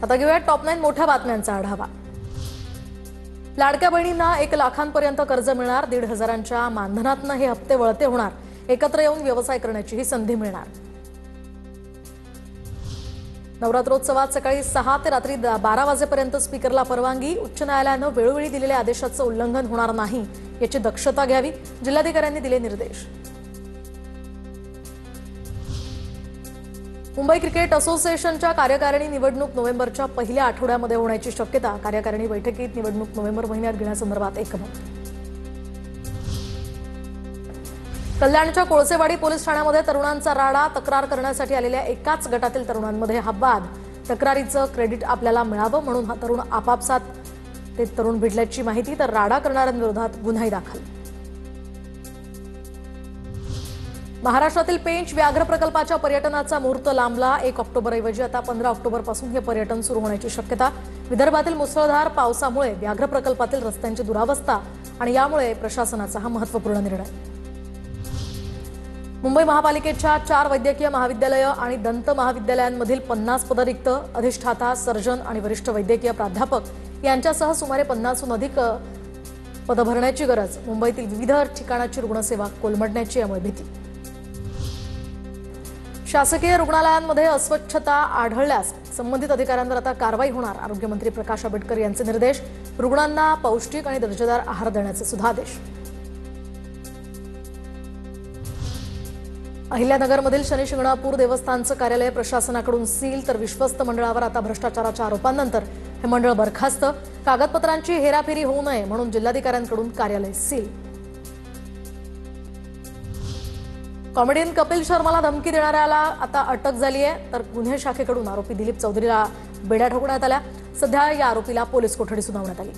आता घेऊया टॉप 9 मोठ्या बातम्यांचा आढावा। लाडक्या बहिणींना 1 लाखांपर्यंत कर्ज मिळणार। 1,500च्या मानधनातून हे हप्ते वळते होणार। एकत्र येऊन व्यवसाय करण्याची ही संधी मिळणार। नवरात्रोत्सवात सकाळी 6 ते रात्री 12 वाजेपर्यंत स्पीकरला परवानगी। उच्च न्यायालयाने वेळोवेळी दिलेल्या आदेशाचं उल्लंघन होणार नाही याची दक्षता घ्यावी, जिल्हाधिकाऱ्यांनी दिले निर्देश। मुंबई क्रिकेट असोसिएशनच्या कार्यकारिणी निवडणूक नोव्हेंबरच्या पहिल्या आठवड्यामध्ये होण्याची शक्यता। कार्यकारिणी बैठकीत निवडणूक नोव्हेंबर महिन्यात घेण्यासंदर्भात एकमत। कल्याणच्या कोळसेवाडी पोलीस ठाण्यामध्ये तरुणांचा राडा। तक्रार करण्यासाठी आलेल्या एकाच गटातील तरुणांमध्ये हा वाद। तक्रारीचं क्रेडिट आपल्याला मिळावं म्हणून हा तरुण आपापसात ते तरुण भिडल्याची माहिती, तर राडा करणाऱ्यांविरोधात गुन्हाही दाखल। महाराष्ट्रातील पेंच व्याघ्र प्रकल्पाच्या पर्यटनाचा मुहूर्त लांबला। 1 ऑक्टोबरऐवजी आता 15 ऑक्टोबरपासून हे पर्यटन सुरू होण्याची शक्यता। विदर्भातील मुसळधार पावसामुळे व्याघ्र प्रकल्पातील रस्त्यांची दुरावस्था आणि यामुळे प्रशासनाचा हा महत्त्वपूर्ण निर्णय। मुंबई महापालिकेच्या 4 वैद्यकीय महाविद्यालय आणि दंत महाविद्यालयांमधील 50 पदं रिक्त। अधिष्ठाता, सर्जन आणि वरिष्ठ वैद्यकीय प्राध्यापक यांच्यासह सुमारे 50हून अधिक पदं भरण्याची गरज। मुंबईतील विविध ठिकाणाची रुग्णसेवा कोलमडण्याची यामुळे भीती। शासकीय रुग्णालयांमध्ये अस्वच्छता आढळल्यास संबंधित अधिकाऱ्यांवर आता कारवाई होणार। आरोग्यमंत्री प्रकाश आंबेडकर यांचे निर्देश। रुग्णांना पौष्टिक आणि दर्जेदार आहार देण्याचे सुद्धा आदेश। अहिल्यानगरमधील शनी शिंगणापूर देवस्थानचं कार्यालय प्रशासनाकडून सील, तर विश्वस्त मंडळावर आता भ्रष्टाचाराच्या आरोपांनंतर हे मंडळ बरखास्त। कागदपत्रांची हेराफेरी होऊ नये म्हणून जिल्हाधिकाऱ्यांकडून कार्यालय सील। कॉमेडियन कपिल शर्माला धमकी देणाऱ्याला आता अटक झाली आहे, तर गुन्हे शाखेकडून आरोपी दिलीप चौधरीला बेड्या ठोकण्यात आल्या। सध्या या आरोपीला पोलीस कोठडी सुनावण्यात आली।